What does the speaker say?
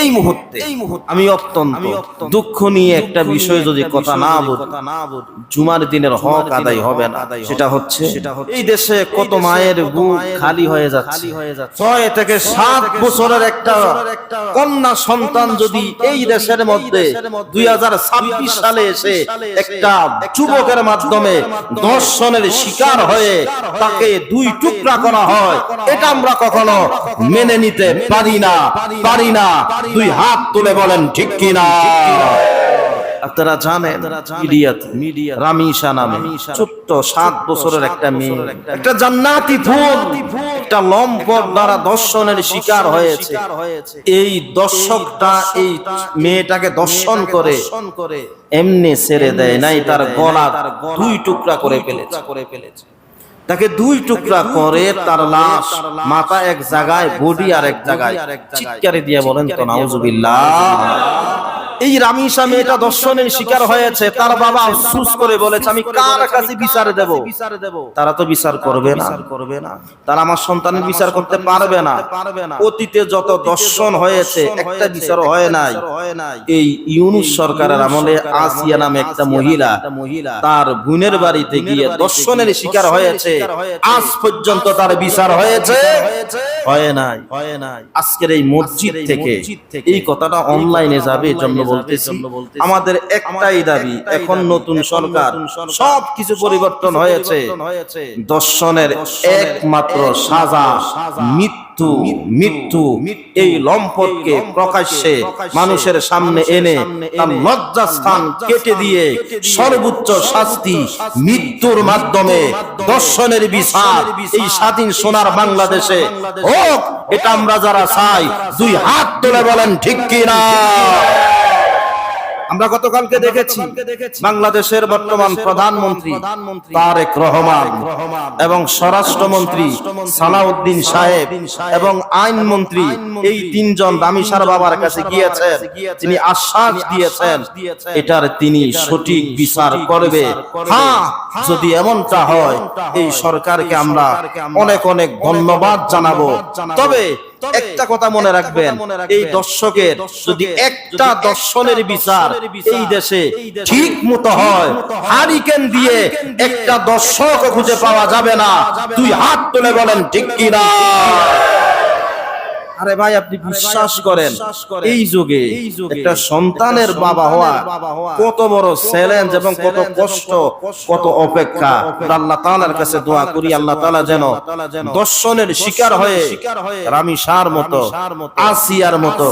এই মুহূর্তে আমি অত্যন্ত দুঃখ নিয়ে একটা বিষয় যদি কথা না বলি, জুমার দিনের হক আদায় হবে না। সেটা হচ্ছে এই দেশে কত মায়ের বুক খালি হয়ে যাচ্ছে। 6 থেকে 7 বছরের একটা কন্যা সন্তান যদি এই দেশের মধ্যে 2026 সালে এসে একটা যুবকের মাধ্যমে ধর্ষণের শিকার হয়ে তাকে 2 টুকরা করা হয়, এটা আমরা কখনো মেনে নিতে পারি না। 2 হাত তুলে বলেন ঠিক কিনা? আপনারা জানেন মিডিয়া রামিসা নামে ছোট্ট 7 বছরের একটা মেয়ে, একটা জান্নাতি ফুল, একটা লম্পট দ্বারা ধর্ষণের শিকার হয়েছে। এই দর্শকটা এই মেয়েটাকে ধর্ষণ করে এমনি ছেড়ে দেয় নাই, তার গলা 2 টুকরা করে ফেলেছে। তাকে 2 টুকরা করে তার লাশ, মাথা এক জায়গায়, বডি আর এক জায়গায়। চিৎকারে দিয়ে বলেন তো নাউজুবিল্লাহ। এই রামিসা মেয়েটা ধর্ষণের শিকার হয়েছে, তার বাবা আফসোস করে বলেছে আমি কার কাছে বিচার দেব? তারা তো বিচার করবে না, তারা আমার সন্তানের বিচার করতে পারবে না। অতীতে যত ধর্ষণ হয়েছে একটা বিচার হয় নাই। এই ইউনূস সরকারের আমলে আসিয়া নামে একটা মহিলা তার বোনের বাড়িতে গিয়ে ধর্ষণের শিকার হয়েছে, আজ পর্যন্ত তার বিচার হয়েছে হয় নাই। আজকের এই মসজিদ থেকে এই কথাটা অনলাইনে যাবে জন্য বলতেছি, আমাদের একটাই দাবি, এখন নতুন সরকার, সবকিছু পরিবর্তন হয়েছে। ধর্ষণের একমাত্র সাজা মৃত্যু। এই লম্পটকে প্রকাশ্যে মানুষের সামনে এনে তার লজ্জাস্থান কেটে দিয়ে সর্বোচ্চ শাস্তি মৃত্যুর মাধ্যমে ধর্ষণের বিচার এই স্বাধীন সোনার বাংলাদেশে হোক, এটা আমরা যারা চাই 2 হাত তুলে বলেন ঠিক কিনা? আমরা গতকালকে দেখেছি বাংলাদেশের বর্তমান প্রধানমন্ত্রী তারেক রহমান এবং স্বরাষ্ট্রমন্ত্রী সালাউদ্দিন সাহেব এবং আইনমন্ত্রী এই 3 জন রামিসার বাবার কাছে গিয়েছেন। তিনি আশ্বাস দিয়েছেন এটার তিনি সঠিক বিচার করবে। হ্যাঁ, যদি এমনটা হয় এই সরকারকে আমরা অনেক ধন্যবাদ জানাবো। তবে একটা কথা মনে রাখবেন, এই দর্শকের যদি একটা দর্শনের বিচার এই দেশে ঠিক মতো হয়, হারিকেন দিয়ে একটা দর্শক খুঁজে পাওয়া যাবে না। 2 হাত তুলে বলেন ঠিক কিনা? আরে ভাই, আপনি বিশ্বাস করেন এই যুগে একটা সন্তানের বাবা হওয়া কত বড় চ্যালেঞ্জ এবং কত কষ্ট, কত অপেক্ষা। আল্লাহ তাআলার কাছে দোয়া করি আল্লাহ তাআলা যেন ধর্ষণের শিকার হয়ে রামিসার মতো, আসিয়ার মতো